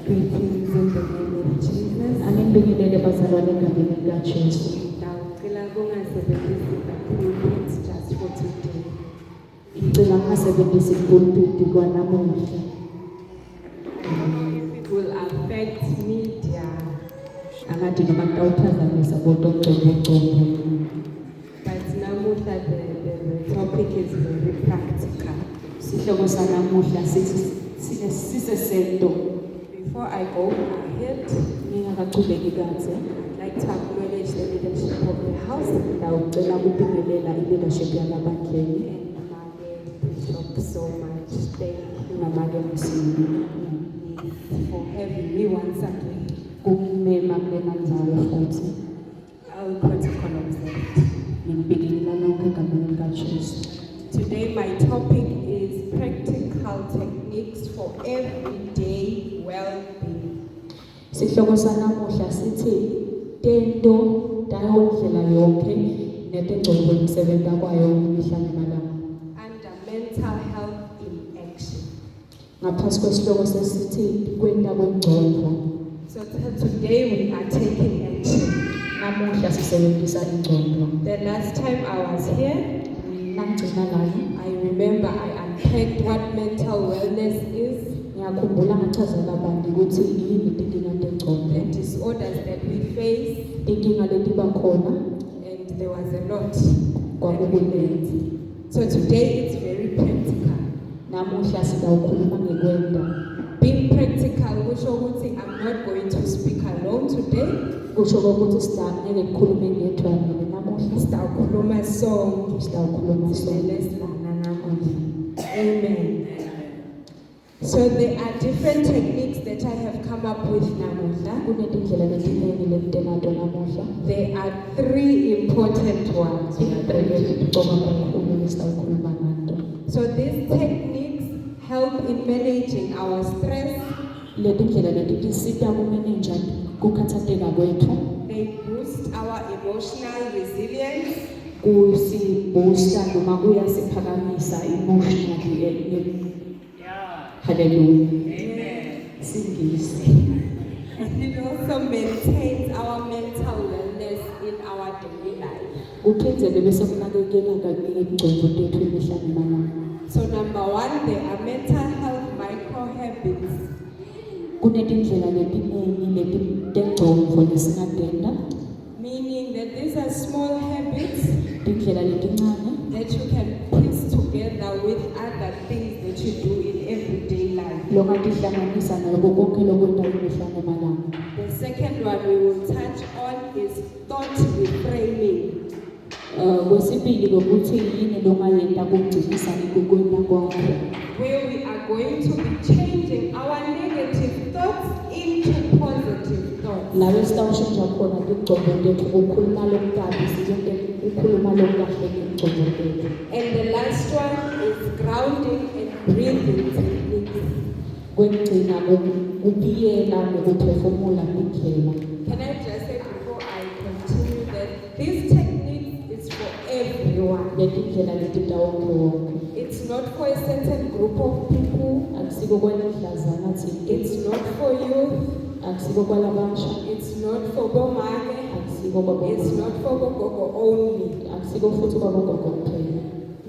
Greetings in the name of Jesus. Angibingelele bazalwane egameni likaJesu. Ngicela kungasebenzisi kakhulu, it's just for today. Ngicela ngasebenzisa ipulpiti kwanamuhla. It will affect media, Angathi noma kutawuphazamisa kodwa ucombo. but namuhla the topic is very practical. Sihloko sanamuhla sisesento. Before I go ahead, Ngingakachubeki kahle. I'd like to acknowledge the leadership of the house Ngicela ukubingelela i-leadership yamabandleni and Mother Bishop so much. Thank you namake Msini. for having me once again. Kumema kulena ndzawo futhi. I'll protocol observed. Ngibingelela nonke egameni likaJesu. Today my topic is practical techniques for everyday well-being. Sihloko sanamuhla sithi tento tayondlela yonke netingcobo imisebenza kwayo imihla nemalanga. Under mental health in action. Ngaphasi kwesihloko sesithi kwenta kwengcobo. So today we are taking action. Namuhla sisebenzisa ingcobo. The last time I was here, Nangcina lana I remember I unpacked what mental wellness is, ngiyakhumbula ngachazela abantu ukuthi yini inkinga the tengcobo. disorders that we face, Inkinga letiba khona and there was a lot. kwakukuningi. So today it's very practical. Namuhla sitawukhuluma ngekwenta. Being practical, kusho ukuthi I'm not going to speak alone today. Kusho ukuthi ngeke ngikhulume ngedwa mina namuhla. Sitawukhuluma song. Sitawukhuluma sonke. Amen. So there are different techniques that I have come up with namuhla. Kunetindlela letiningi letinato namuhla. There are three important ones. So these techniques help in managing our stress. Letindlela letisita kumanage kukhathazeka kwethu. They boost our emotional resilience. Kusiboosta noma kuyasiphakamisa emotionally. Hallelujah. Amen. Singisi. And it also maintains our mental wellness in our daily life. Kuphindele bese kunakekela ngengcobo tethu imihla nemalanga. So number one, there are mental health micro habits. Kunetindlela letiningi letengcobo lesingatenda. Meaning that these are small habits Tindlela letincane that you can piece together with other things that you do in everyday life. longatihlanganisa naloko konke lokwenta imihla nemalanga. The second one we will touch on is thought reframing. Kwesibili ukuthi yini longayenta kugcinisa ikukwenta kwakho. Where we are going to be changing our negative thoughts into positive thoughts. Lawe sitawushintsha khona tigcobo tethu ukukhuluma lokukabi sizote ukukhuluma lokukahle ngegcobo tethu. And the last one is grounding and breathing techniques. Kwengcina kubiyela nokuphefumula indlela. Can I just say before I continue that this technique is for everyone. Letindlela letitawonke wonke. It's not for a certain group of people. Akusiko kwalendlazana thini. It's not for youth. Akusiko kwalabasha. It's not for bomake. Akusiko kwabogogo. It's not for bogogo only. Akusiko futhi kwabogogo kuphela.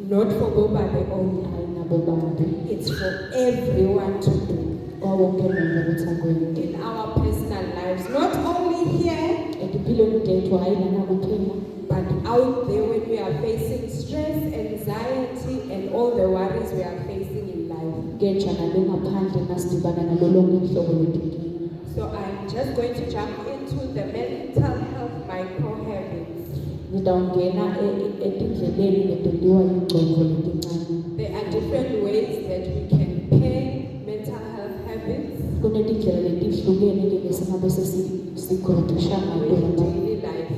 Not for bobabe only. Hayi nabo bantu. It's for everyone to do. Kwawonke umuntu ukuthi akwente. In our personal lives, not only here, Etimpilweni tethu hayi lana kuphela. but out there when we are facing stress, anxiety, and all the worries we are facing in life. Kenja nalengaphandle nasidibana nalo lonke ihlobo letinkinga. So I'm just going to jump into the mental health micro habits. Ngidawungena etindleleni letentiwa yingcobo letincane. There are different ways that we can pair mental health habits Kunetindlela letihlukene lesingabe sesikhulumisha ngato with noma daily life.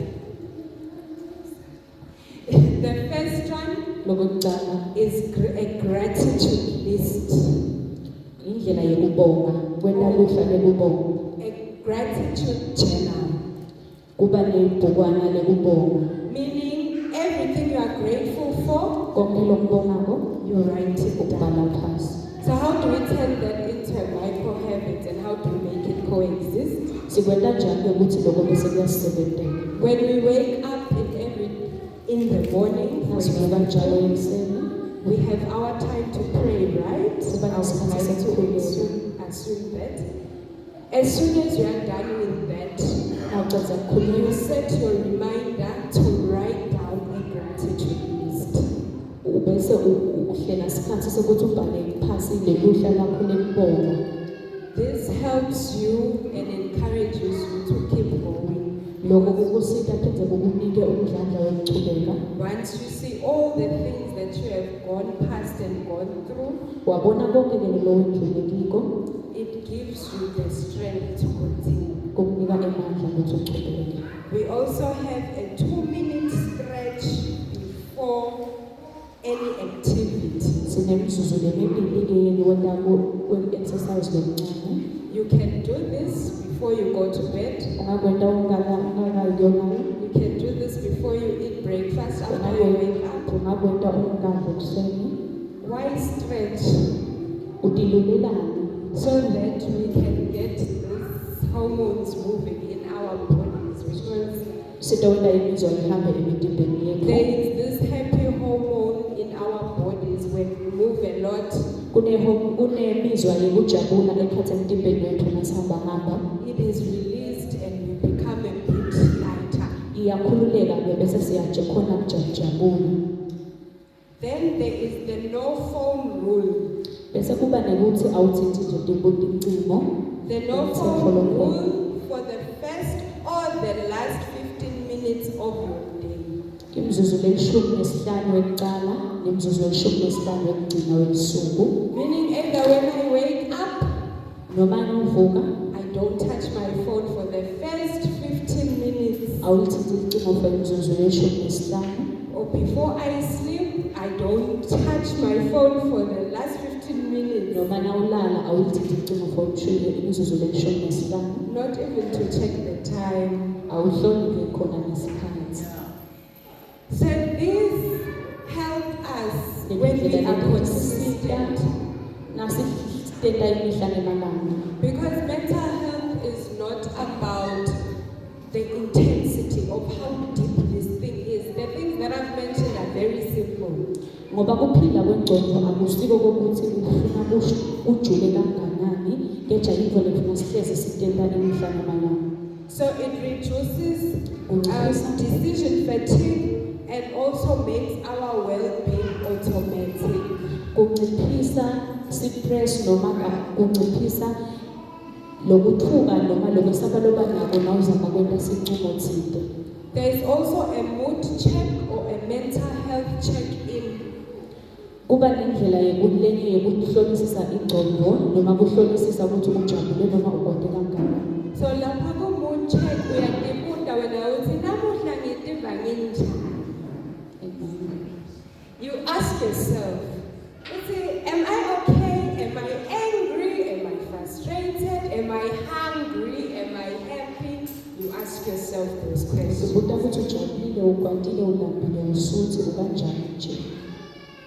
The first one lokucala is a gratitude list. indlela yekubonga kwenta luhla lekubonga. A gratitude journal. Kuba nebhukwana lekubonga. Meaning everything you are grateful for, Konke lokubongako you write it down. ukubhala phasi. So how do we turn that into a micro habit and how do we make it coexist. Sikwenta njani ukuthi lokho bese kuyasebentela? When we wake up in the morning, for Nasivuka njalo example, ekuseni, we have our time to pray, right? Siba I would nesikhathi like to sokukhuleka. assume that. As soon as you are done with that, nawuceda you kukhuleka, set your reminder to write down a gratitude list. ubese uhlela isikhathi sokuthi ubhale phasi leluhla lakho lekubonga. This helps you and encourages you to keep going. Lokho kukusiza pheze kukunike umdlandla wokuchubeka. Once you see all the things that you have gone past and gone through, Wabona konke ke lo wendlulekiko, it gives you the strength to continue. kukunika amandla ukuthi uchubeke. We also have a 2-minute stretch before any activity. Sinemzuzu lemibili ke yokwenza ku-exercise lomncane. You can do this before you go to bed. Ungakwenda ungakayiyona, You can do this before you eat breakfast after you wake up. ungakwenda ungadla ekuseni, Why stretch? utilulelane So that we can get these hormones moving in our bodies, because sitawenda imizwa ihambe emitimbeni yethu. there is this happy hormone in our bodies when we move a lot. Kunemizwa yekujabula ekhatsi emtimbeni wethu masihamba-hamba. It is released and we become a bit lighter. Iyakhululeka ke bese siyaje khona kujabula. Then there is the no phone rule. Bese kuba nekuthi awuthinti nje tincingo. The no phone rule for the first or the last 15 minutes of your day. Imzuzu lelishumi nesihlanu wekuqala nemzuzu lelishumi nesihlanu wekugcina webusuku. Meaning either when I wake up, Noma ngivuka I don't touch my phone for the first 15 minutes. awulithinti icingo for imzuzu lelishumi nesihlanu. Or before I sleep, I don't touch my phone for the last 15 minutes. Noma nawulala awulithinti icingo for imzuzu lelishumi nesihlanu. Not even to check the time. Awuhloli ke khona nesikhathi. So this help us when we are consistent. Nasitenda imihla nemalanga. Because mental health is not about the intensity of how deep this thing is. The things that I've mentioned are very simple. Ngoba kuphila kwengqondo akusiko kokuthi ufuna ujule kanganani, keja yinto lefuna sihlezi sitenda imihla nemalanga. So it reduces decision fatigue and also makes our well-being automatic. Kunciphisa stress noma kunciphisa lokuthuka noma lokwesaba loba nako nawuzama kwenta sinqumo thinte. There is also a mood check or a mental health check-in. Kuba nendlela yekuhlolisisa ingqondo noma kuhlolisisa ukuthi ujabule noma ukwate kangakanani. So lapha ku-mood check uyatibuta wena uthi namuhla ngitiva nginjani. You ask yourself, am I okay? Am I angry? Am I frustrated? Am I hungry? Am I happy? You ask yourself those questions. Ubuta ukuthi ujabulile, ukwatile, ulambile, usuthi, ukanjani nje.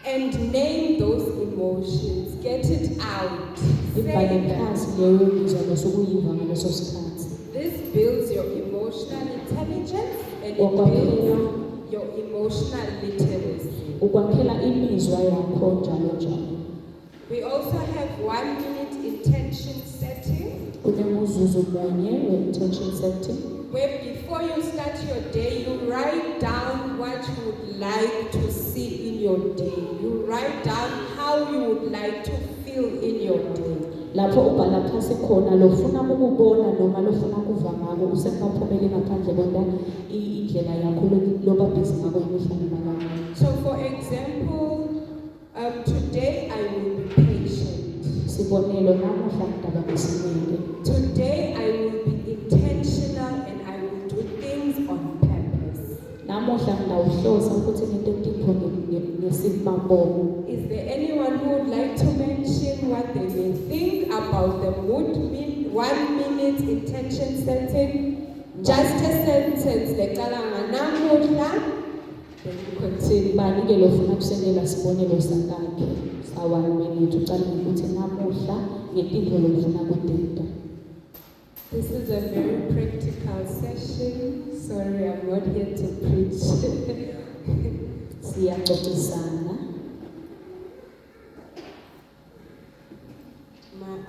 And name those emotions. Get it out. Ibhale Say them. phasi leyo mizwa losukuyiva ngaleso sikhathi. This builds your emotional intelligence and it Ukwakhela builds your emotional literacy. ukwakhela imizwa yakho njalo njalo. We also have 1-minute intention setting, Kunemuzuzu munye we-intention setting. where before you start your day, you write down what you would like to see in your day. You write down how you would like to feel in your day. Lapho ubhala phasi khona lofuna ukubona noma lofuna kuva ngako usengakaphumeli ngaphandle kodwa indlela yakho loba busy ngako imihla nemalanga. So for example, today I will be patient. Sibonelo namuhla ngidaba besineke. Today I will be intentional and I will do things on purpose. Namuhla ngidawuhlosa ukuthi ngento entipho ngesimambomo. Is there anyone who would like to mention what they may think about the 1-minute intention setting? Just a sentence. Lekala namuhla. Then you continue. Bani ke lofuna kusendela sibonelo sakakhe sa1 minute ucala ukuthi namuhla ngetipho lofuna kudinta. This is a very practical session. Sorry, I'm not here to preach. Siyaxoxisana.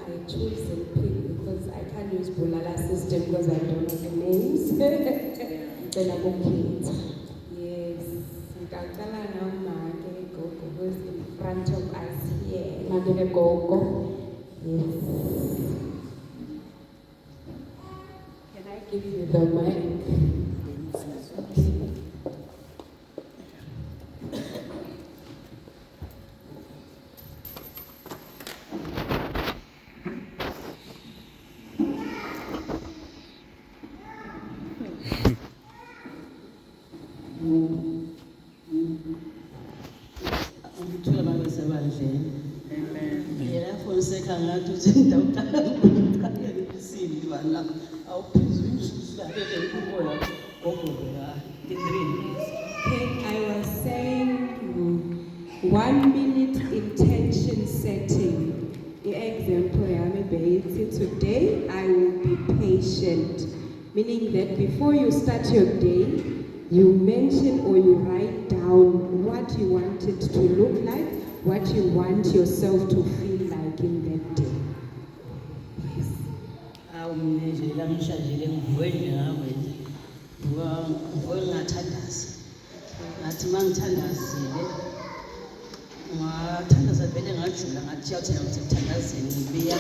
I chose the pig because I can't use Bulala system because I don't know the names. Ngicela ukukhetha. Yes, ngicacala noma ke gogo who's in front of us here. Makele gogo. Yes. Can I give you the mic? Ngithola babesebandleni. Yena Fonseca ngathi uthi ndawuqala ukuqala isini bana awuphezulu uhlale ukubola gogola 3 years. Okay, I was saying 1 minute intention setting. The example yami beyithi today I will be patient, meaning that before you start your day, you mention or you write down what you want it to look like, what you want yourself to feel like in that day. Yes. Awumnje la ngishajile ngivwele ngakwenza. Ngivwele ngathandaza. Ngathi mangithandazile ngathandaza vele ngajula ngathi yathela ukuthi ngithandazeni ngibika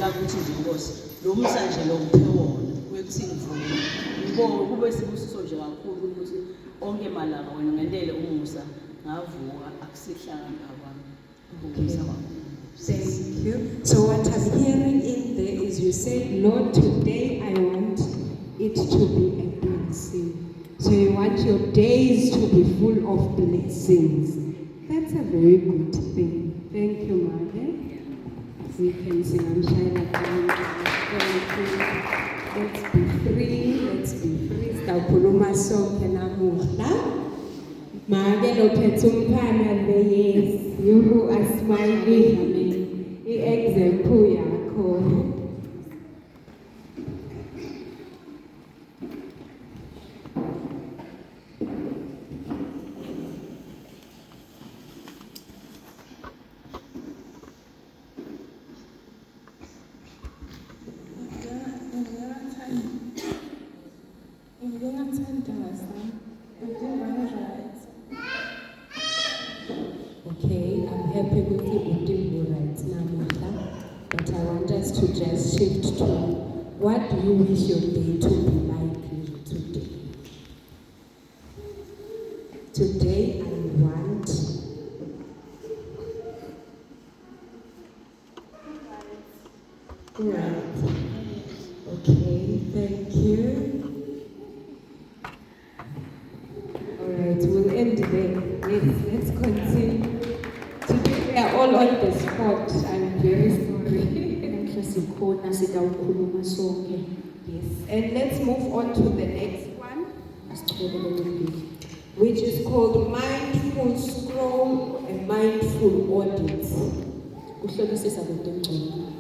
ukuthi izinkosi lo msanje lo ngiphe wona kwekuthi ngivule ngibonge kube sibusiso nje kakhulu ukuthi onke malanga wena ngendele umusa ngavuka akusihlanga abantu ukubusa kwami. Thank you. So what I'm hearing in there is you say, Lord, today I want it to be a blessing. So you want your days to be full of blessings. That's a very good thing. Thank you, Mother. We can sing I'm Shaila down. Thank you. Let's be free. Let's be free. Stawukhuluma sonke namuhla. Make lokhetha umphana le yes. You who are smiling. I-example yakho. Okay, I'm happy with you doing right now, but I want us to just shift to what do you wish your day to be like today? Today I want right. Okay, thank you. All right, we'll end there. Let's continue. Today we are all on the spot. I'm very sorry. Sikhona sidawukhuluma sonke. Yes, and let's move on to the next one, which is called mindful scroll and mindful audit. Kuhlolisisa lento engcono.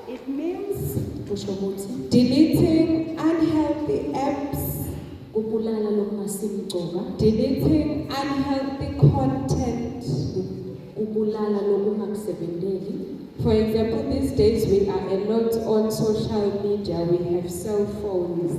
It means Kusho ukuthi deleting unhealthy apps, kubulala lokungasimgcoka, deleting unhealthy content. kubulala lokungakusebenteli. For example, these days we are a lot on social media. We have cell phones.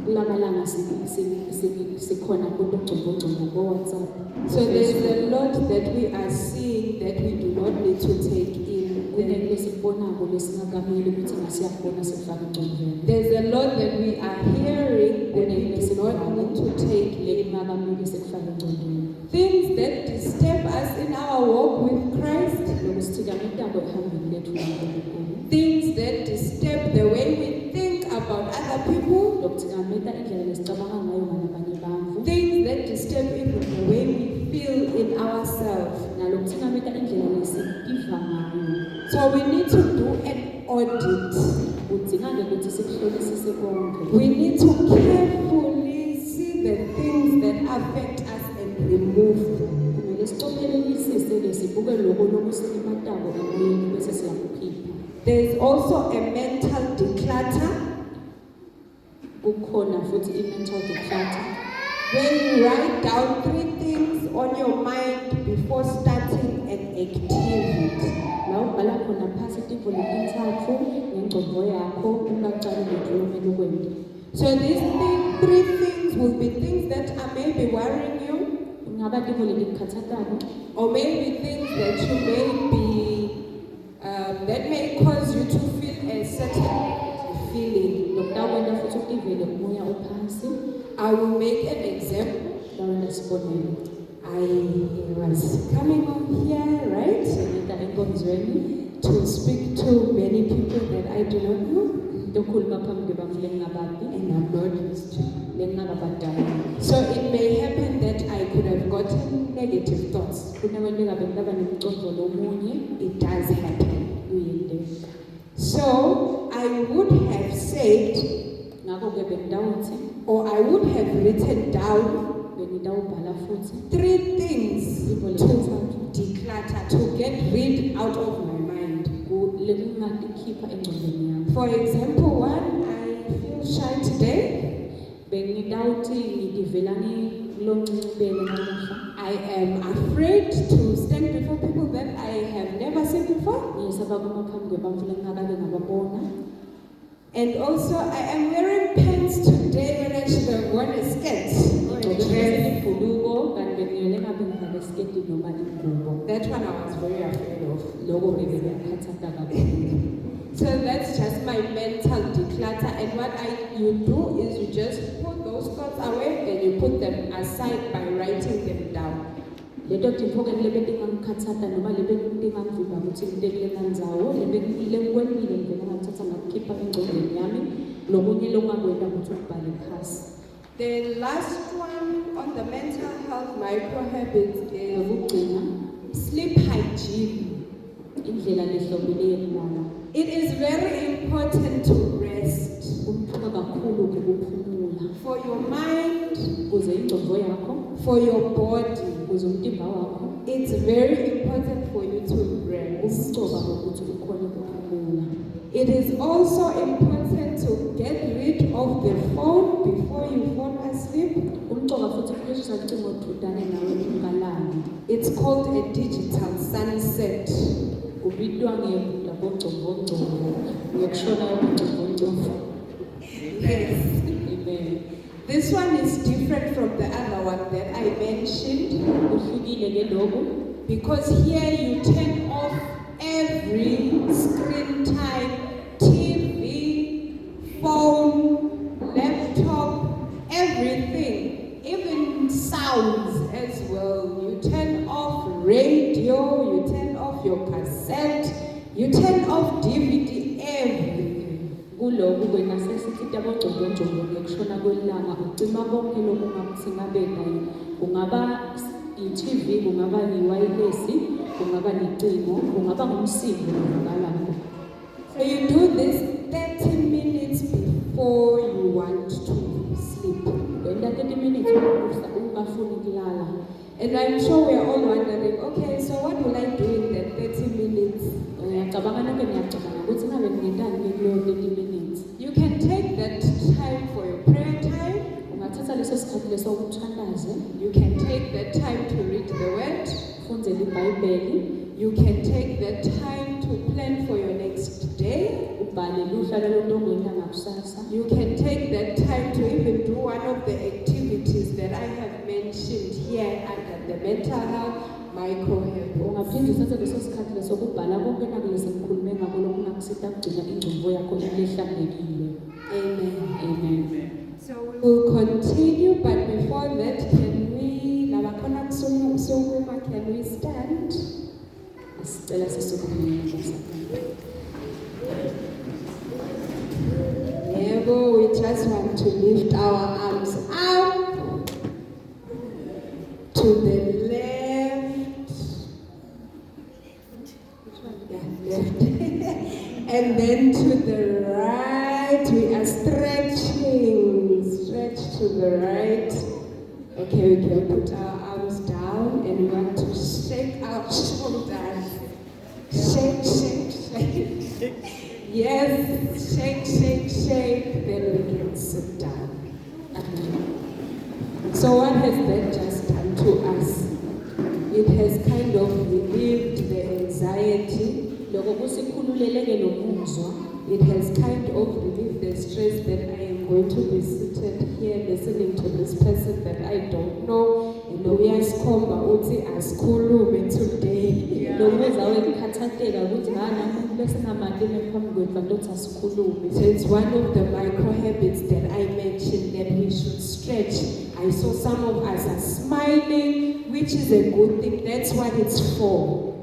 Kulamalanga sikhona kugcobhogcobo ko-WhatsApp. So there's a lot that we are seeing that we do not need to take in. Kunento lesibonako lesingakameli ukuthi ngasiyabona sifake engcondweni. There's a lot that we are hearing that we do not need to take in. Lekungakameli sekufake engcondweni. Things that disturb us in our walk with Christ. Lokusithikamela ehambeni lethu noNkulunkulu. Things that disturb the way we think about other people. Lokuthikamela indlela lesicabanga ngayo ngabanye abantu. Things that disturb even the way we feel in ourselves. Nalokuthikamela indlela lesitiva ngayo. So we need to do an audit. Kudingake ukuthi sikuhlolisise konke. We need to carefully see the things that affect us and remove them. Kumele siqophelelise lesibuke lokho lokusimatako emoyeni bese siyakukhipha. There's also a mental decluttering kukhona futhi i-mental declutter. When you write down 3 things on your mind before starting an activity. La ubhala khona phasi itifo letintathu ngengcobo yakho ungaqali lento omele ukwenze. So these 3 things will be things that are maybe worrying you, Ingaba itifo letikukhathatako or maybe things that you may be, that may cause you to feel a certain feeling. lokutawukwenta futhi utivele umoya uphansi. I will make an example. Dawulela sibonelo. I was coming on here, right, Ngita enkonzweni to speak to many people that I do not know, ngiyokhuluma phambi kwabantu lengingabazi and I'm not used to. lengingakabadala. So it may happen that I could have gotten negative thoughts. Kunakwenteka bengaba nemicondolo omunye It does happen. kuyenteka. So I would have said, Ngakho-ke bengitawuthi or I would have written down bengitawubhala futhi 3 things to declutter, to get rid out of my mind. lekungakikhipha engcondweni yami. For example, 1, I feel shy today. Bengitawuthi ngitivela ngiloncinibele namuhla. I am afraid to stand before people that I have never seen before. Ngiyesaba kuma phambi kwabantu lengingakabe ngababona. And also, I am wearing pants today when I should have worn a skirt or a Ngigcoke dress. ibhuluko kanti bekuyele ngabe ngivale isiketi noma ingubo. That one I was very afraid of. Lokho bekuyakhathaza kakhulu. So that's just my mental declutter. And what you do is you just put those thoughts away and you put them aside by writing them down. Leto tintfo-ke lebe tingangikhathaza noma lebe tingangivimba ukuthi ngiteke ngendzawo lengikwentile ngivele ngakuthatha ngakukhipha engcondweni yami lokunye longakwenta ukuthi ukubhale phasi. The last one on the mental health micro habits is Ngokugcina sleep hygiene. indlela lehlobile yokulala. It is very important to rest Kumthuka kakhulu ukuphumula for your mind, ukuze ingqondo yakho, for your body. ukuze umtimba wakho It's very important for you to rest. umcoba ukuthi ukhone ukuphumula. It is also important to get rid of the phone before you fall asleep. Umcoba futhi kuyehlisa ucingo odudane nawe ungalali. It's called a digital sunset. Ubitwa ngabongcongcongco ngekushona kwengcongcongco. Yes. Amen. This one is different from the other one that I mentioned, Kuhlukile ke lokho because here you turn off every screen time, TV, phone, laptop, everything, even sounds as well. You turn off radio, you turn off your cassette, you turn off DVD, everything. kuloko kwena sesithi abongcongcongco ngekushona kwelanga ucima konke lokho ngakuthingabeka kungaba i-TV, kungaba i-wireless, kungaba necingo, kungaba ngumsindo nokugalako. So you do this 30 minutes before you want to sleep. Wenda 30 minutes ungafuni kulala. And I'm sure we're all wondering, okay, so what will I do in that 30 minutes? Ngiyacabanga nonke ngiyacabanga ukuthi ngabe ngingentani kuleyo 30 minutes. You can take that time for your prayer time. Ungathatha leso sikhathi leso ukuthandaze, You can take that time to read the word. ufundzele iBhayibheli, You can take that time to plan for your next day. ubhale luhla lolongwenda ngakusasa. You can take that time to even do one of the activities that I have mentioned here under the mental health micro habits. Ungaphinde uthathe leso sikhathi leso kubhala konke nakulese ngikhulume ngako lokhu nakusita kugcina ingqondo yakho ihlambekile. Amen. Amen. So we will continue, but before that, can we stand? Sicela sisukume Yebo, we just want to lift our arms up to the left. Yeah, left. And then to the right. We are stretching. Stretch to the right. Okay, we can put our arms down and we want to shake our shoulders. Shake, shake, shake. Yes, shake, shake, shake. Then we can sit down. has that just done to us? It has kind of relieved the anxiety. loko kusikhululeleke lo muzwa It has kind of relieved the stress that I am going to be seated here listening to this person that I don't know. And uyasikhomba uthi asikhulume today. lo muzwa wekukhathazeka ukuthi namuntu bese namanje phambi kwethu bantu othi asikhulume. So it's one of the micro habits that I mentioned that we should stretch. I saw some of us are smiling, which is a good thing. That's what it's for.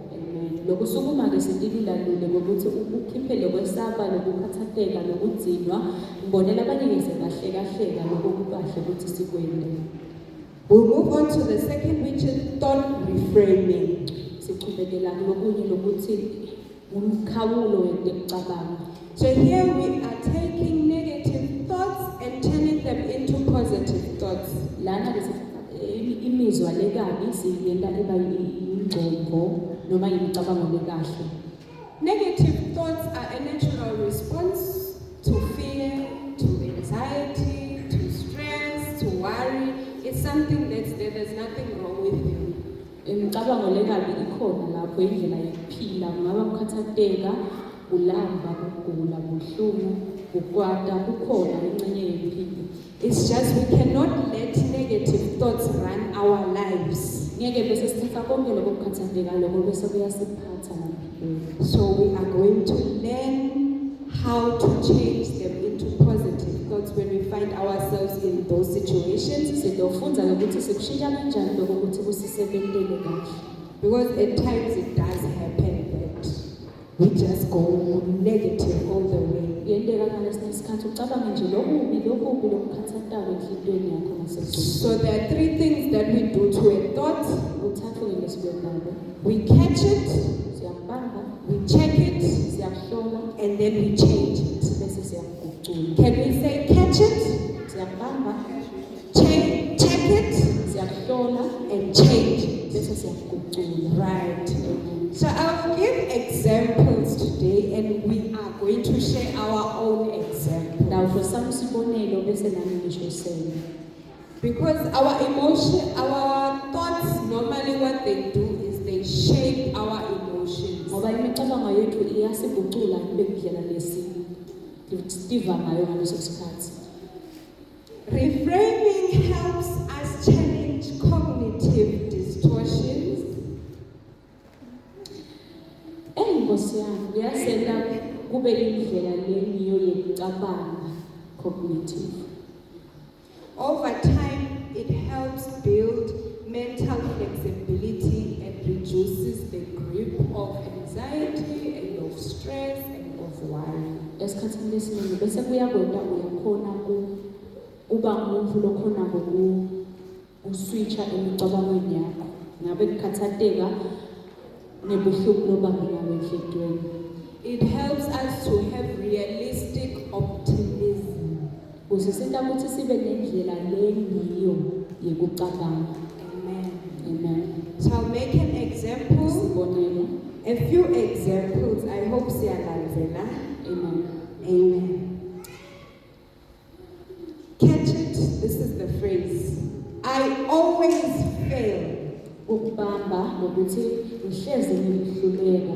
Loko sukuma ke sendililalule ngokuthi ukhiphe lokwesaba lokukhathazeka lokudzinwa ngibonela abanyekeze kahle kahle lokho kukahle ukuthi sikwende. We'll move on to the second, which is thought reframing. Siqhubekela lokunye lokuthi umkhawulo wekucabanga. So here we are taking negative thoughts and turning them into positive thoughts. Lana bese imizwa lekabi siyenda eba ingqondo noma imicabango lekahle. Negative thoughts are a natural response to fear, to anxiety, to stress, to worry. It's something that's there. There's nothing wrong with you. Imicabango lekabi ikhona lapho indlela yokuphila kungaba ukukhathazeka, ulamba, ukugula, ubuhlungu, ukwata kukhona ingxenye yempilo. It's just we cannot let negative thoughts run our lives. Ngeke bese sithatha konke lokho kukhathazeka lokho bese kuyasiphatha nampilo. So we are going to learn how to change them into positive thoughts when we find ourselves in those situations. Sizofunza ukuthi sikushintsha kanjani lokho ukuthi kusisebentele kahle. Because at times it does happen that we just go negative all the way. Yendeka ngalesi sikhathi ucabange nje lokubi lokukhathazayo enhlizweni yakho nasezweni. So there are three things that we do to a thought. Uthathu ke lesibonalo. We catch it, Siyambamba, we check it, siyahlola and then we change it. bese siyagucula. Can we say catch it, Siyambamba, check it, siyahlola and change it? bese siyagucula. Right. So I will give examples today, and we are going to share our own example. Nawusho sami sibonelo bese nami ngisho sena. Because our thoughts, normally what they do is they shape our emotions. Ngoba imicabango yethu iyasigucula ibe indlela siva ngayo ngaleso sikhathi. Reframing helps us challenge cognitive distortions. Nkosi yami kuyasenda kube indlela leniyo yokucabanga cognitive. Over time, it helps build mental flexibility and reduces the grip of anxiety and of stress and of worry. Esikhathini lesiningi bese kuyakwenda uyakhona uba umuntu lokhona uswitcha emicabangweni yakho. Ngabe kukhathazeka nebuhlungu lobambela enhlizweni. It helps us to have realistic optimism. Kusisita ukuthi sibe nendlela leniyo yokucabanga. Amen. Amen. So I'll make an example. Sibonelo. A few examples. I hope siyalandzela. Amen. Amen. Catch it. This is the phrase. I always fail. Ukubamba nokuthi uhleze ngihluleka.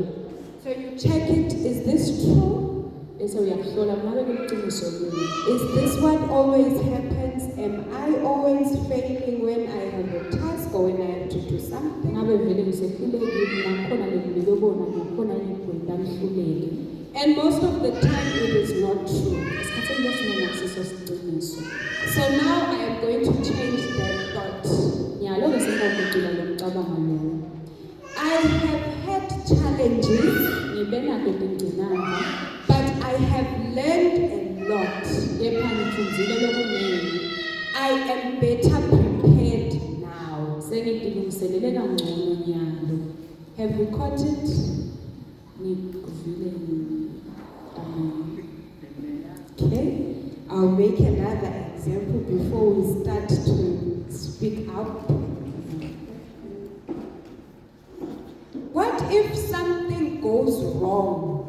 So you check it. Is this true? Bese uyahlola ngabe kuliqiniso yini. Is this what always happens? Am I always failing when I have a task or when I have to do something? Ngabe vele ngisehlulekile nakhona lekubona nakhona ngikwenda ngihluleke. And most of the time it is not true. Isikhathini lesiningi akusiso siqiniso. So now I am going to change that thought. Nyalo bese ngiyagucula lo mcabango lowo. I have had challenges, Ngibe nakho ingcinamba, but I have learned a lot. kepha ngifundile lokuningi. I am better prepared now. Sengidilungiselele kangcono nyalo. Have you caught it? Ngikuvile Okay. I'll make another example before we start to speak up. What if something goes wrong?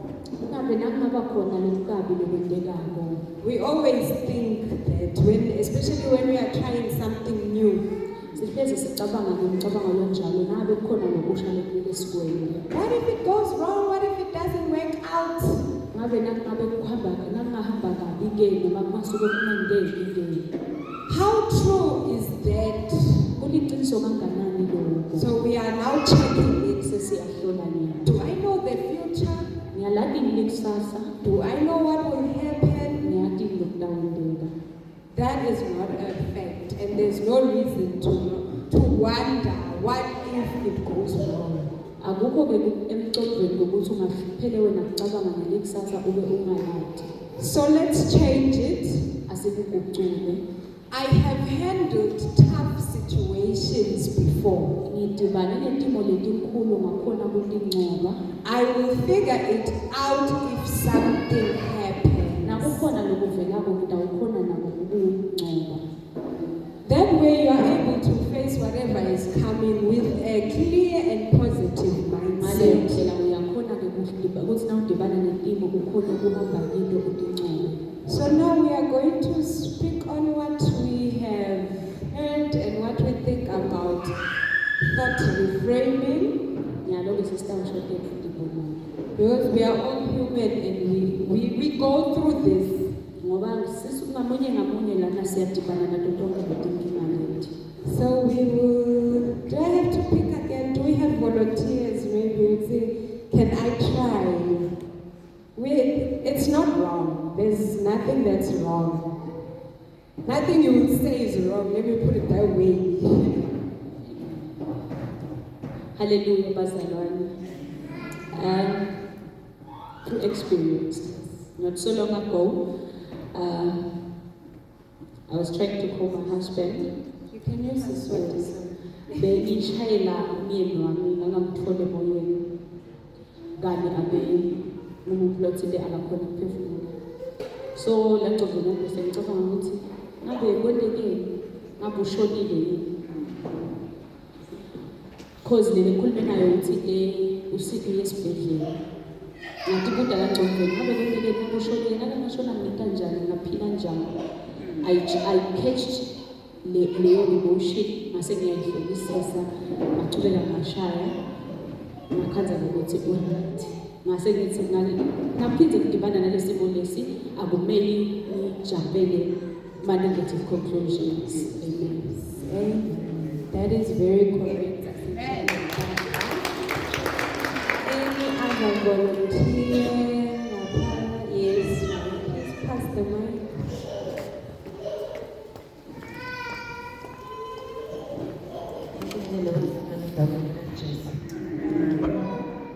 Ngabe nakungaba khona lokukabi lokwendekako. We always think that especially when we are trying something new, Sihlezi sicabanga ngomcabango lonjalo nabe kukhona nokusha lekumele sikwenze. What if it goes wrong? What if it doesn't work out? Ngabe nangabe kuhamba ngangahamba kabi ke noma kumasuke kunengeke. How true is that? Kuliqiniso kanganani lokho? So we are now checking it. Sesiyahlola nina. Do I know the future? Ngiyalazi ikusasa, Do I know what will happen? ngiyazi lokudawundela. That is not a fact, and there's no reason to wonder what if it goes wrong. Akukho ke emcondweni ukuthi ungaphele wena kucabanga ngelikusasa ube ungalazi. So let's change it. Asikugucule. I have handled tough situations before. Ngidibane netimo letinkulu ngakhona kutincoba. I will figure it out if something happens. Nakukhona lokuvelako ngidawukhona nako ukungcoba. That way you are able to face whatever is coming with a clear and positive Ngaleyo mindset. ndlela uyakhona ke ukuthi nawudibana netimo kukhona ukuhamba into utincobe. So now we are going to speak on what we have heard and what we think about thought reframing, Ngiyalo ke sisitawusho ke futhi bonke. because we are all human and we go through this. Ngoba sisuku ngamunye lana siyadibana nato tonke letinkinga leti. So we will, do I have to pick again? Do we have volunteers? Maybe we'll say, can I try? It's not wrong. There's nothing that's wrong. Nothing you would say is wrong. Let me put it that way. Hallelujah, bazalwane. Through experience, not so long ago, I was trying to call my husband. You can use this one. Bengishayela umyeni wami ngangamthole emoyeni. Kani abe umuntu lothile akakhona ukuphefumula. So la ngcobo nami sengicabanga ukuthi ngabe kwendekeni ngabe ushonile yini. Cause le ngikhulume nayo ukuthi usithi esibhedlela. Ngathi kuda kancane ngabe kwendekeni ngabe ushonile ngabe ngashona mina kanjani ngaphila njani. I catched leyo emotion mase ngiyayihlolisisa ngacubeka ngashaya ngakhanza ukuthi alright ngase ngithi ngaphinde ngidibana nalesimo lesi akumele ngijampele ma negative conclusions. Amen. That is very correct. Any other volunteer? Yes, please pass the mic.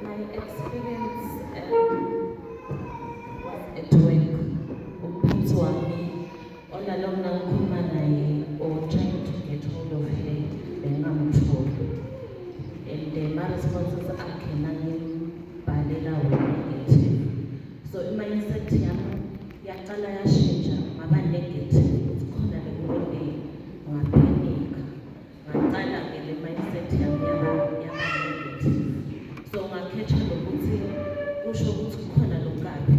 My experience at work, umphathi wami olalokhu nangikhuluma naye or trying to get hold of her bengamtholi, and my responses akhe nangibhalela wena negative. So i-mindset yami yaqala yashintsha ngaba negative ukuthi khona lekumele ngaphenika. Ngaqala ke le mindset yami yaba negative. So ngakhetha lokuthi kusho ukuthi kukhona lokabi,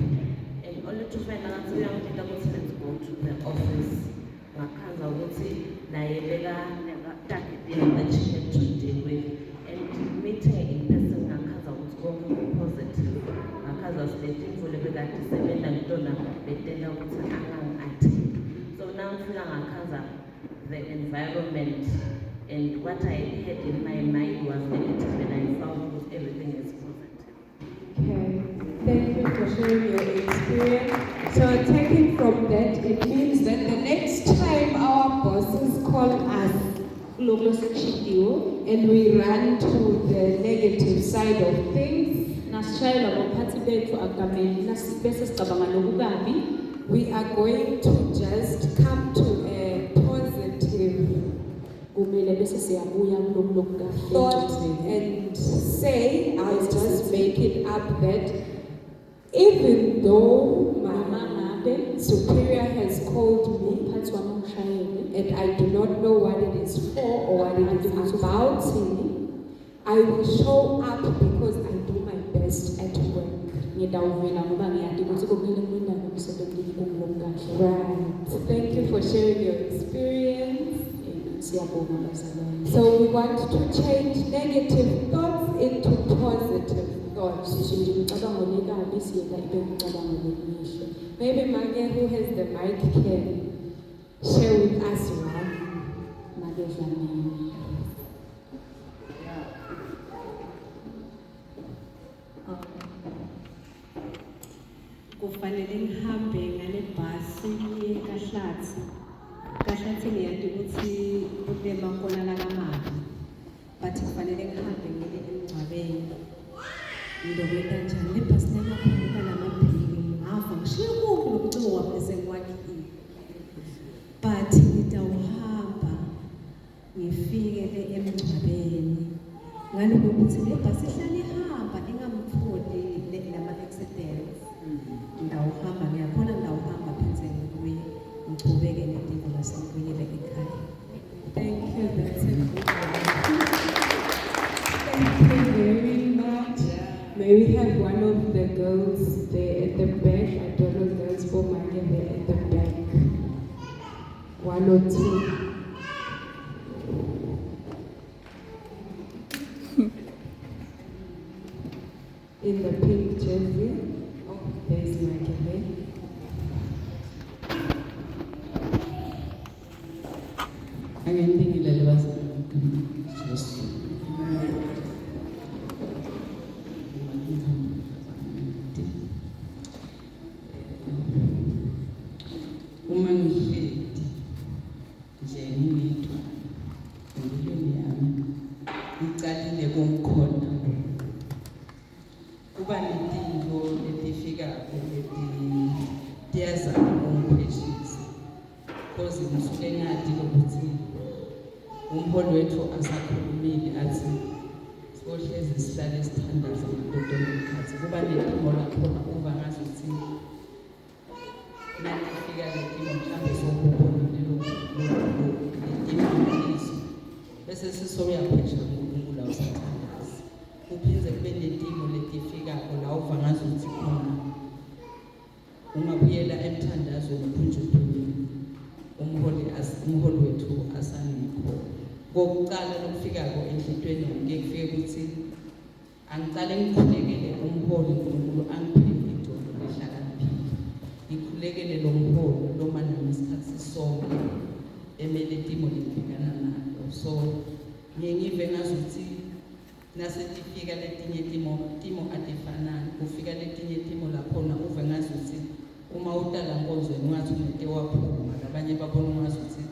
and only to find ngathi uyangitshela ukuthi let's go to the office. Ngakhanza ukuthi naye target that she had to deal with, and meeting in person ngakhanza ukuthi konke positive. Ngakhanza siletindlu lebekade sebenza ngitona betela ukuthi angangi-attend. So now ngifika ngakhanza the environment and what I had in my mind was negative, and I found that everything is positive. Okay, thank you for sharing your experience. So taking from that, it means that the next time our bosses call us Lokho sekushidiwe and we run to the negative side of things, nasishayela baphathi bethu agameni bese sicabanga lokukabi. we are going to just come to a positive Kumele bese siyabuya kulokhu lokukahle. thought and say, I'll just make it up that even though Noma my ngabe superior has called me umphathi wami ungishayele and I do not know what it is for or what it is about, I will show up because I do my best at work. ngidawuvela ngoba ngiyadi ukuthi kumele ngwendane emsebenzini kungokukahle. Right. Thank you for sharing your experience. Amen. Siyabonga bazalwane. So we want to change negative thoughts into positive thoughts. Sishintshe imicabango lekabi siyenza ibe imicabango lemihle. Maybe Mage, who has the mic, can share with us one. Make dlamini. Kufanele ngihambe ngale bhasi ngiye kaHlatsi. kaHlatsi ngiyati ukuthi kunemakhona lakamabi. But kufanele ngihambe ngile eMgcwabeni. Ngizokwenda njani le bhasi lemakhona lamabhili. Ngafa ngishiye kuphi nokucingo wami sekwakhile. But ngitawuhamba ngifike le eMgcwabeni. Ngalokho ukuthi le bhasi ihlale ihamba ingamtholi lama accidents. Ndawuhamba ngiyakhona ndawuhamba phenze ngibuye ngiqhubeke nedingo lasengibuyele ekhaya. Thank you, that's a good one. Thank you very much. May we have one of the girls there at the back? I don't know, girls for Mage there at the back. One or two. In the pink jersey. Oh, there's Mage there. Angiyibingile lebazalwane Jesu. Uma ngihleli nje ngiyedwa empilweni yami ngicalile kumkhona kuba nezinto letifika tiyazama ukungipheshisa because ngisuke ngathi ukuthi umholi wethu asakhulumile athi sihlezi sihlale sithandaza amadoda omkhathi kuba netimo lakhona uva ngazuthi nalifika letimo mhlawumbe sokubona lelo letimo bese sisoyaphesha uNkulunkulu awusathandazi kuphinde kube netimo letifikako la uva ngazuthi khona ungabuyela emthandazweni uphunjuphi umholi wethu asangikho kokucala lokufikako enhlitweni ngeke kufike ukuthi angicale ngikhulekele umholi uNkulunkulu angiphe ingcondo lehlakaniphile ngikhulekele lo mholi lo manami isikhathi sonke emele timo libhekana nalo so ngiyive ngazuthi nasetifika letinye timo atifanani kufika letinye timo lakhona uve ngazuthi uma utala nkonzweni ungathi umuntu ewaphuma labanye babona ungazuthi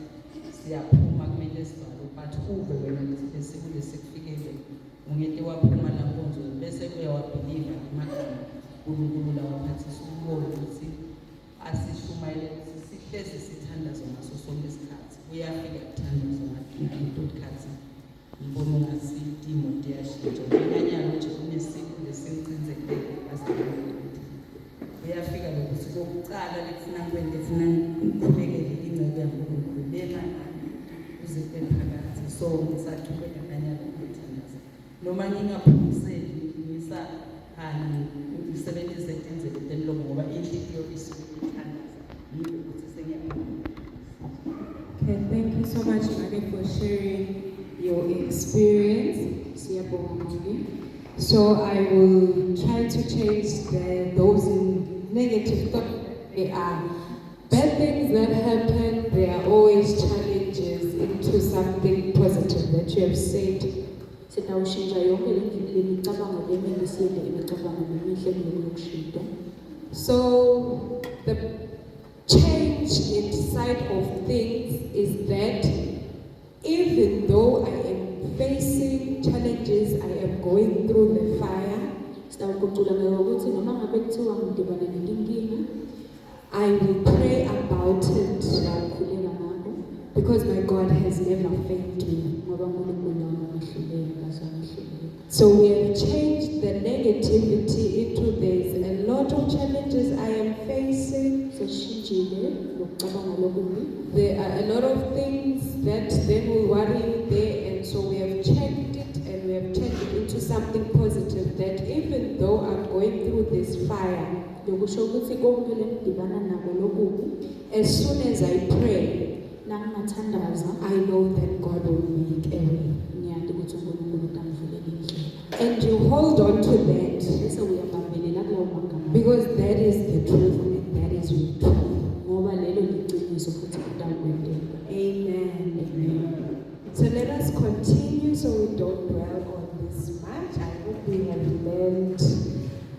siyaphuma kumele sivale but uve wena lesikule sekufikele ungete waphuma la nkonzweni bese uyawabhiliva amagama uNkulunkulu lawaphathisa ubone ukuthi asishumayele ukuthi sihlezi sithandaza ngaso sonke isikhathi uyafika kuthandaza ngakinto ikhathi ngibona ngathi timo tiyashintsha nganyalo nje kunesiko lesincinzekile bazalwane uyafika lokuthi kokucala lekufuna kwente funa ngikhulekele ingcebo yaNkulunkulu bema uze phakathi so ngisaqhubeka kanyalo ukuthandaza noma ngingaphumiseli ngisahani ngisebenzise indlela emlomo ngoba inhliziyo isuke ithandaza yini ukuthi sengiyaphuma. Okay, thank you so much, Mage, for sharing your experience. Siyabonga Mage. So I will try to change those negative thoughts. They are bad things that happen. There are always challenges into something positive that you have said. Sitawushintsha yonke le micabango lemini siyende imicabango emihle kulokushintsha. So the change inside of things is that even though I am facing challenges, I am going through the fire, Sitawugucula ngokuthi noma ngabe kuthiwa ngidibana nenkinga, I will pray about it sitawukhuleka ngakho because my God has never failed me. ngoba uNkulunkulu wami angihluleli kasangihluleli. So we have changed the negativity into there's a lot of challenges I am facing. Seshintshile lokucabanga lokubi. There are a lot of things that then will worry you there, and so we have checked it and we have turned it into something positive that even though I'm going through this fire, Lokusho ukuthi konke lemdibana nako lokubi as soon as I pray, La ngingathandaza I know that God will make a way. ngiyazi ukuthi uNkulunkulu utamvulela indlela. And you hold on to that Bese uyabambelela kulawo magama. because that is the truth and that is your truth. Ngoba lelo liqiniso futhi kutakwendeka. Amen. Amen. So let us continue so we don't dwell on this much. I hope we have learned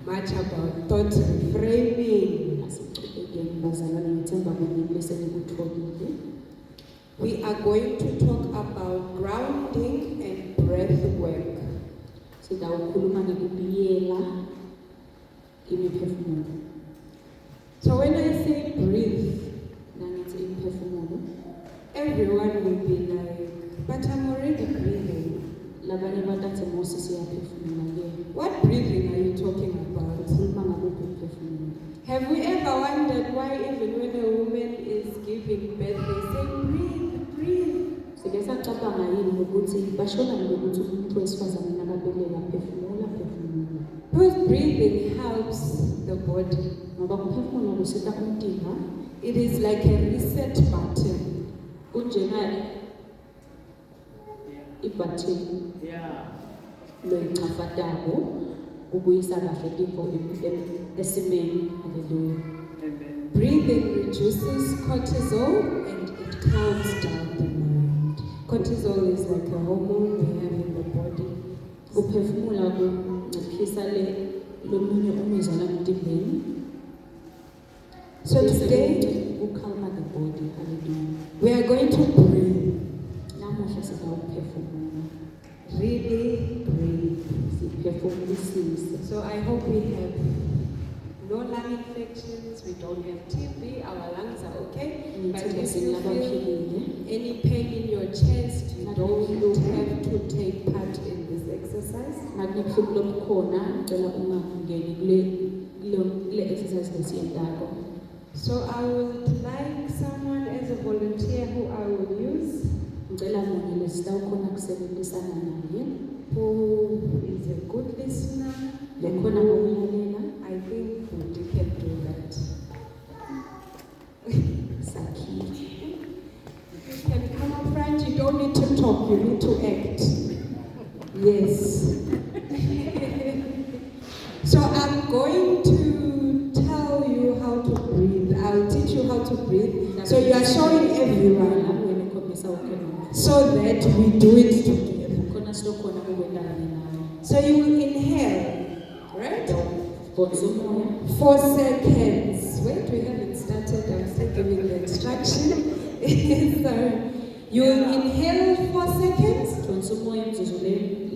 much about thought reframing. Asiqhubekeni bazalwane ngithemba ukuthi bese nikutholile. We are going to talk about grounding and breath work. Sidawukhuluma ngekubiyela imiphefumulo. So when I say breathe, Nangithi imiphefumulo, everyone will be like, but I'm already breathing. labanye batathi Mose siyaphefumula ke. What breathing are you talking about? Ukhuluma ngakuphi imiphefumulo? Have we ever wondered why even when a woman is giving birth, they say, breathe, breathe? Sike sacabanga yini ukuthi bashona ngokuthi umuntu wesifazane nakabelela phefumula phefumula. Because breathing helps the body. Ngoba ukuphefumula kuseta umtimba, It is like a reset button. kunjena ibhathini loyicafatako kubuyisa kahle info esimeni. Haleluya. Breathing reduces cortisol and it calms down the mind. Cortisol is like a hormone we have in the body. Ukuphefumula kunciphisa lomunye umizwa emtimbeni. So Bese today ukhalma the body. Haleluya. we are going to breathe. Namuhla sizawuphefumula. Really breathe. Siphefumulisise. So I hope we have no lung infections, we don't have TB, our lungs are okay. But Ngithemba if you feel singabaphilile. any pain in your chest, you don't have to take part in this exercise. Nakubuhlungu lobukhona ngicela ungangeni kule exercise lesiyendako. So I would like someone as a volunteer who I will use, Ngicela munye lesitawukhona kusebenzisana naye. who is a good listener, and Lokhona who ngokulalela I think Budi can do that. sakhile. You can come up front, you don't need to talk, you need to act. Yes. So I'm going to tell you how to breathe. I'll teach you how to breathe. So you are showing everyone Lapho nikhombisa wonke umuntu. so that we do it together. Khona silokhona ukwenza kanye nawe. So you will inhale, right? Phonsa umoya. 4 seconds. Wait, we haven't started. I'm still giving the instruction. Sorry. You will inhale 4 seconds Phonsa umoya imzuzu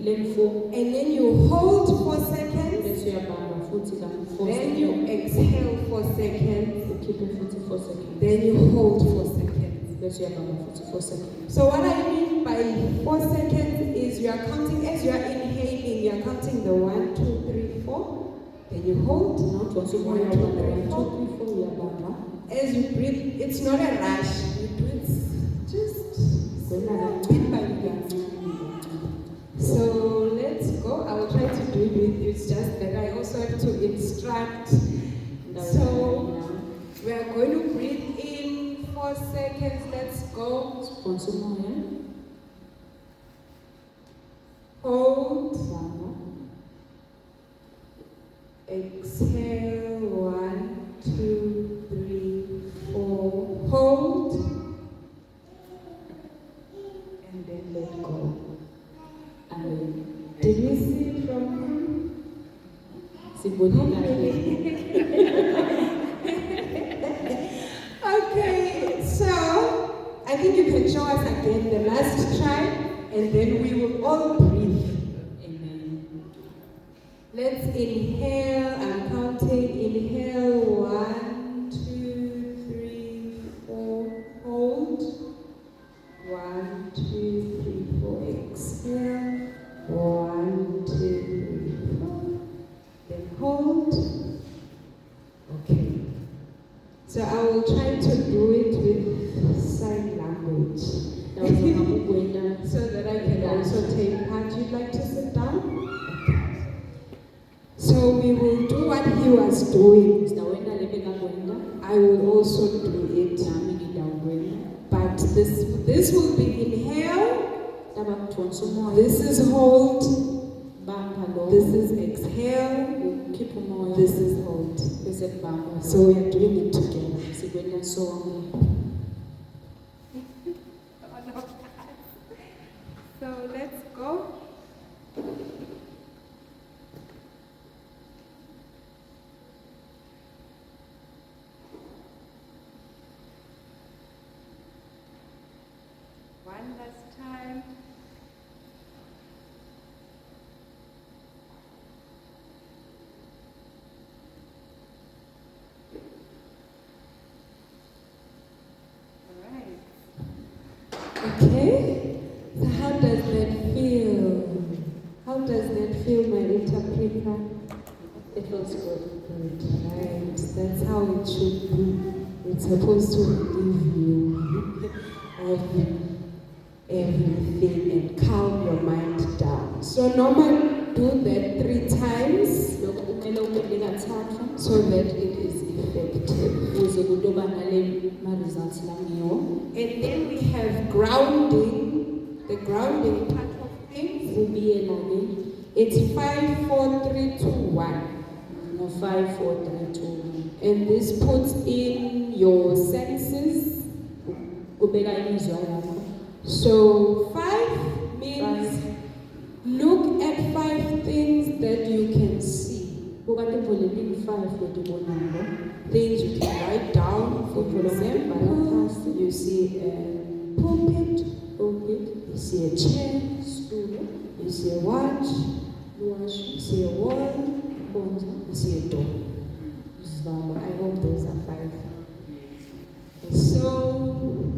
lemfu. and then you hold 4 seconds. Bese uyabamba futhi ka4 Then you seconds. exhale 4 seconds. Ukhiphe futhi 4 seconds. Then you hold 4 seconds. Bese uyabamba futhi 4 seconds. So what I mean by 4 seconds is you are counting, as you are inhaling, you are counting the 1, 2, 3, 4. Then you hold. Phonsa umoya 1, 2, ubamba 3, 1 4. 2 3 4 uyabamba. As you breathe, it's not a rush. You do it just bit by bit. So let's go. I will try to do it with you. It's just that I also have to instruct. So we are going to breathe in 4 seconds. Let's go. Phonsa umoya. Hold. Bamba. Exhale. 1, 2, 3, 4. Hold. And then let go. Amen. Did you see it from Sibone kahle. Okay, so I think you can show us again the last try and then we will all breathe. Amen. Let's inhale. I'm counting. Inhale. 1, 2, 3, 4. Hold. 1, 2, 3, 4. Exhale. 1, 2, 3, 4. Then hold. Okay. So I will try to do it with sign language Ndawuzama ukwenda so that I can also take part. You'd like to sit down? Okay. So we will do what he was doing. sidawenda lebekakwenda I will also do it. nami ngidawukwenda. But This will be inhale. taba kudonsa umoya, This is hold. bamba lo, This is exhale. ukhipha umoya, This is hold. bese kubamba. So we are doing it together. Sikwenda sonke. So let's go. One last time. All right. Okay. So how does that feel? How does that feel, my interpreter? It feels good. Good. Right. That's how it should be. It's supposed to relieve you of everything and calm your mind down. So normally do that 3 times Lokho kumele uphinde kathathu so that it is effective. ukuze kutoba nale ma-results langiwo. And then we have grounding, the grounding part of things. Kubiyela-ke It's 5, 4, 3, 2, 1. ngo-5, 4, 3, 2, 1. And this puts in your senses. Kubeka imizwa yakho. So 5 means look at 5 things that you can see. Buka tintfo letingu-5 letibonayo. Things you can write down. For example, you see a pulpit, you see a chair, Stool, you see a watch, luwashi, you see a wall, konza, you see a door. isivalo. I hope those are 5. So,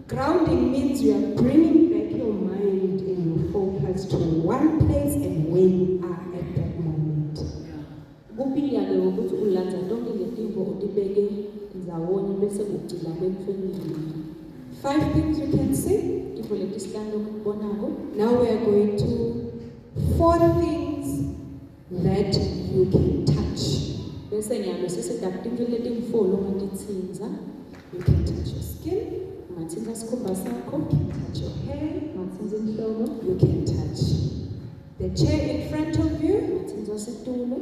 grounding means you are bringing back your mind and your focus to one place and where you are at that moment. Kubila-ke ukuthi ulandza tonke letintfo utibeke ndzawonye bese ugcila kwentfweni. 5 things you can see. Tintfo letisihlanu lokubonako. Now we are going to 4 things that you can touch. Bese nyalo sesidaka tintfo letingu-4 longatitsinza. You can touch your skin, Ungatsinza sikhumba sakho, you can touch your hair, ungatsinza inhloko, you can touch the chair in front of you, ungatsinza situlo,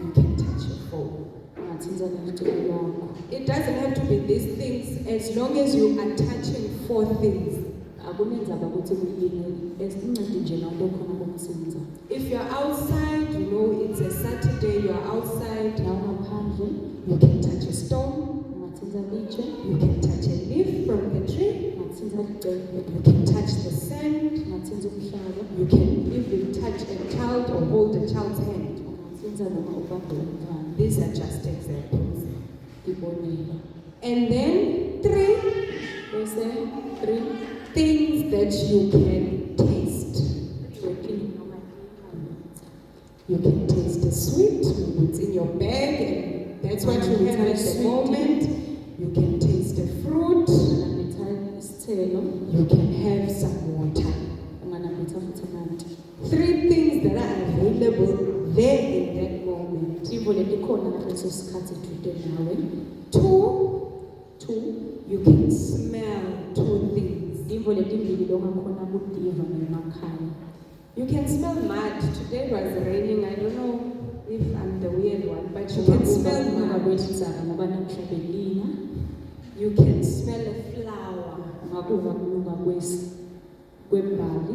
you can touch your phone. ungatsinza nelitulo lakho. It doesn't have to be these things as long as you are touching 4 things. Akunendzaba ukuthi kuyini, esincede nje nato khona kumtsinza. If you're outside, you know it's a Saturday, you're outside, La ungaphandle, you can touch a stone, ungatsinza litshe, you can touch a leaf from the tree, ungatsinza licembe, you can touch the sand, ungatsinza umhlaba, you can even touch a child or hold a child's hand. ungatsinza noma ubambe umntwana. These are just examples. Ibonela. And then 3 Bese 3 things that you can taste. wephini noma You can taste the sweet, it's in your bag, and that's what you have at the moment. You can taste the fruit, unganambitha isithelo, you can have some water. unganambitha futhi amanti. 3 things that are available there in that moment. Tintfo letikhona ngaleso sikhatsi eduze nawe. 2, you can smell 2 things. Tintfo letimbili longakhona kutiva ngemakhaya. You can smell mud. Today was raining. I don't know if I'm the weird one, but you can smell mud. Ungakwelidzaka ngoba namhla belina, You can smell a flower. ungakuva kulunga kwembali.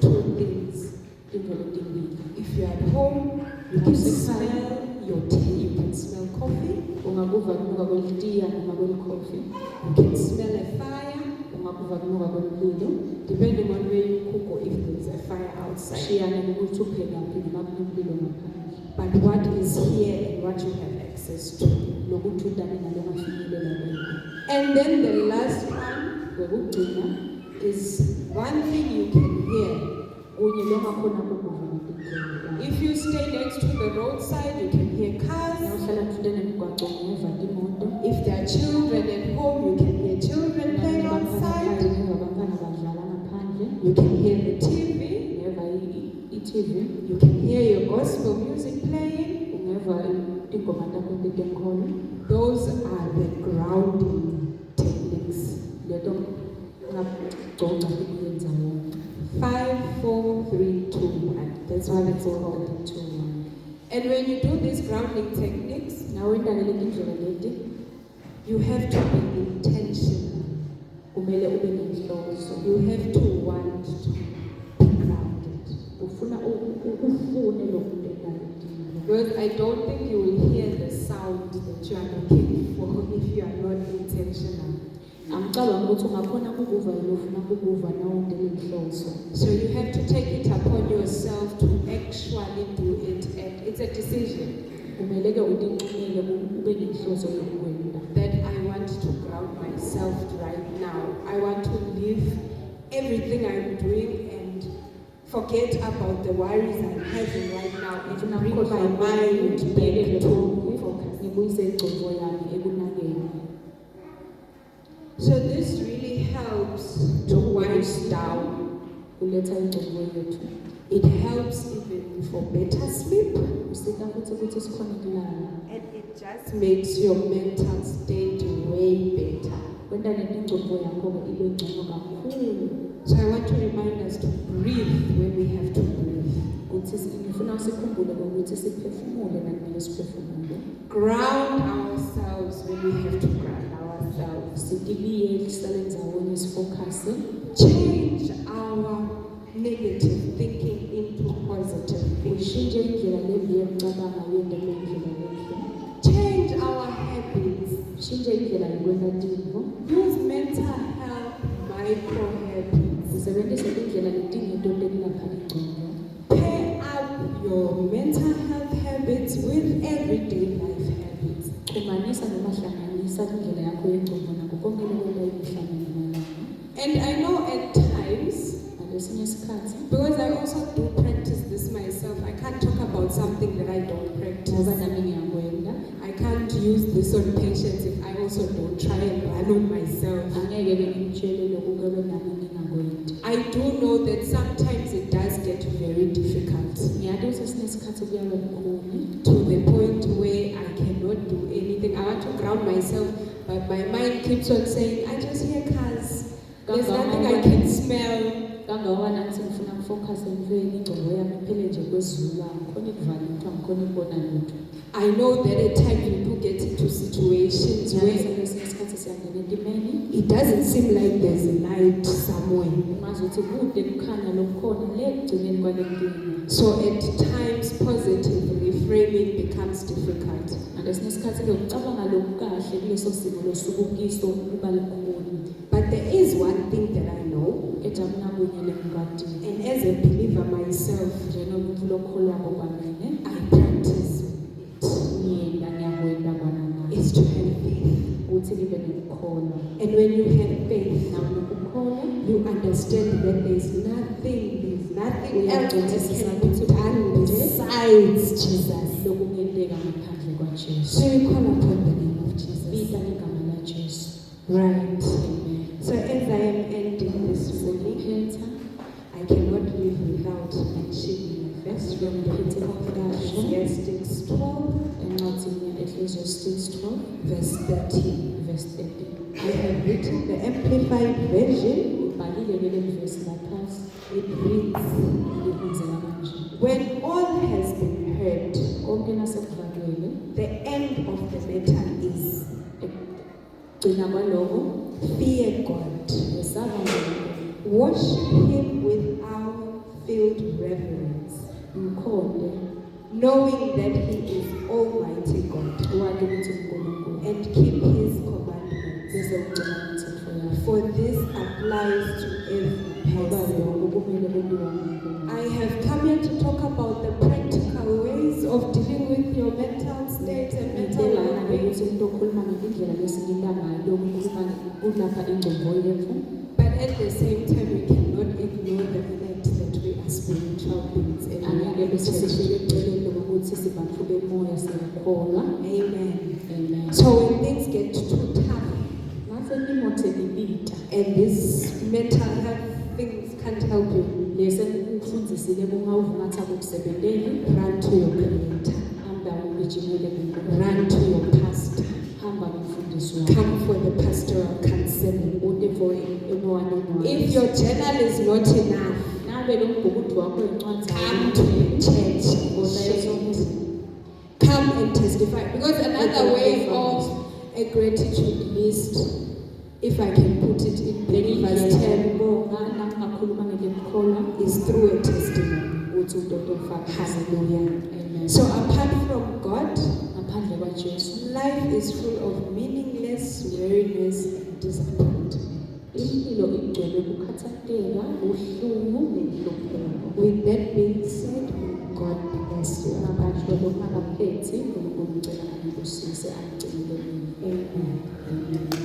2 things. Tintfo letimbili. If you're at home, you can smell your tea. You can smell coffee. Ungakuva kulunga kwelitiya noma kwelikhofi. You can smell a fire, Ungakuva kulunga kwemlilo. depending on where you cook or if there's a fire outside. Shiyana nokuthi uphekaphi noma kunomlilo ngaphandle. But what is here and what you have access to. Nokuthi utane nalongafinyelela kwekho. And then the last one Kwekugcina, is one thing you can hear. kunye longakhona kukuva ngetindlela. If you stay next to the roadside, you can hear cars. Nawuhlala tfute nemigwaco ngeva timoto. If there are children at home, you can hear children playing outside. Ngeva bantfwana badlala ngaphandle. You can hear the TV. Ngeva i-TV. You can hear your gospel music playing. Ungeva tingoma takho tetenkholo. Those are the grounding techniques. Leto That's according to 1. And when you do these grounding techniques, Nawenda le tindlela leti you have to be intentional. kumele ube nenhloso. You have to want to be grounded. Ufuna ufune lokhu engalindile. Because I don't think you will hear the sound that you are looking for if you are not intentional. Angicabanga ukuthi ungakhona ukukuva lo ufuna ukukuva nawungele inhloso. So you have to take it upon yourself to actually do it. And it's a decision Kumele ke udinqinele ube nenhloso yokwenda. that I want to ground myself right now. I want to leave everything I'm doing and forget about the worries I'm having right now and bring my mind back to focus. Ngibuyise ingqondo yami ekunakeni. So this really helps to wind down. Kuletha ingqondo yethu. It helps even for better sleep. Usika futhi ukuthi sikhona kulala. And it just makes your mental state way better. Kwenda lento ingqondo yakho ibe ngcono kakhulu. So I want to remind us to breathe when we have to breathe. Ukuthi ngifuna sikhumbule ukuthi siphefumule nakumele siphefumule. Ground ourselves when we have to ground ourselves. Sikibiye sihlale ndawonye sifocus. Change our negative thinking into positive thinking. Ushintshe indlela lembi yokucabanga yende ngendlela enhle. Change our habits. Ushintshe indlela yokwenza intimo. Use mental health micro habits. Usebenzise indlela letingeto lekulapha ingqondo. Pair up your mental health habits with everyday life habits. Xumanisa noma hlanganisa indlela yakho yengqondo nakho konke lokwenza imihla ngemalanga. And I know at times, Ngesinye isikhathi because I also do practice this myself, I can't talk about something that I don't practice. ngoba nami ngiyakwenda I can't use this on patients if I also don't try and run on myself. angeke ke ngimtshele lokhu kube nami ngingakwendi. I do know that sometimes it does get very difficult Ngiyathi ukuthi sinesikhathi kuyabe kukhulu to the point where I cannot do anything. I want to ground myself, but my mind keeps on saying, I just hear cars. There's nothing I can smell. kangoba nathi ngifuna ukufocus emveni ingqondo yami iphele nje kwezulu angikhona ukuvala into angikhona ukubona lutho. I know that at times people get into situations where Ngesinye isikhathi siyangena entimeni it doesn't seem like there's a light somewhere. ungazi ukuthi kude kukhanya lokukhona le ekugcineni kwale nkinga. So at times positive reframing becomes difficult. Ngesinye isikhathi ke ukucabanga lokukahle kuleso simo losuku kiso kuba lukhulu. But there is one thing that I know, Ejabuna kunye lengadi and as a believer myself, njenomuntu lokholwako kwamine I practice ngiyenda ngiyakwenda kwana naye is to have faith. ukuthi libe nokukholwa. And when you have faith, Nawe nokukholwa you understand that there's nothing else that can be done besides Jesus. lokungenteka ngaphandle kwaJesu. So we call upon the name of Jesus. Bita igama laJesu. Right. Amen. So as I am ending this morning, Ngikhetha I cannot live without mentioning the verse from the book of Ecclesiastes 12, encwadini ya-Ecclesiastes 12 verse 13. verse 13. I have written the Amplified Version. Ngibhalile leli verse laphansi It reads, likwenzeka kanje. when all has been heard, Konke nasekuvalelwe the end of the matter is gcina kwaloko fear God. yesaba uNkulunkulu. Worship Him with our-filled reverence, Mkhonde knowing that He is Almighty God, wazi ukuthi uNkulunkulu and keep His commandments. bese ugcina imithetho yakhe. For this applies to every Ngoba person. lokho kumele kwenziwe nguNkulunkulu. I have come here to talk about the practical ways of dealing with your mental state and mental Ngicela well-being. ukuthi umuntu okhuluma ngendlela lesinginda ngayo yokukhuluma kulapha ingqondo yethu. But at the same time, we cannot ignore the fact that we are spiritual beings and we Angeke are bese intelligent. sifike eceleni lokuthi sibantu bemoya siyakholwa. Amen. Amen. So when things get too tough Mase imothe ibita and these mental health things can't help you, lese ukufundisile kungawuvumatha kukusebenteli, run to your creator, hamba ugijimele kuNkulunkulu. run to your pastor, Hamba kumfundisi wakho. come for the pastoral counseling. Ude for emowani If your journal is not enough, nabe lo mbhukudu wakho incwadi come to the church testify. Because another way of a gratitude list, if I can put it in plain verse 10, is through a testimony. Hallelujah. Amen. So apart from God, Ngaphandle kwaJesu, life is full of meaningless weariness and disappointment. impilo igcwele ukukhathazeka, uhlungu nenhlupheko. With that being said, God bless you. Ngaphandle lokungaphethi, uNkulunkulu ngicela angibusise angigcinele mina. Amen. Amen.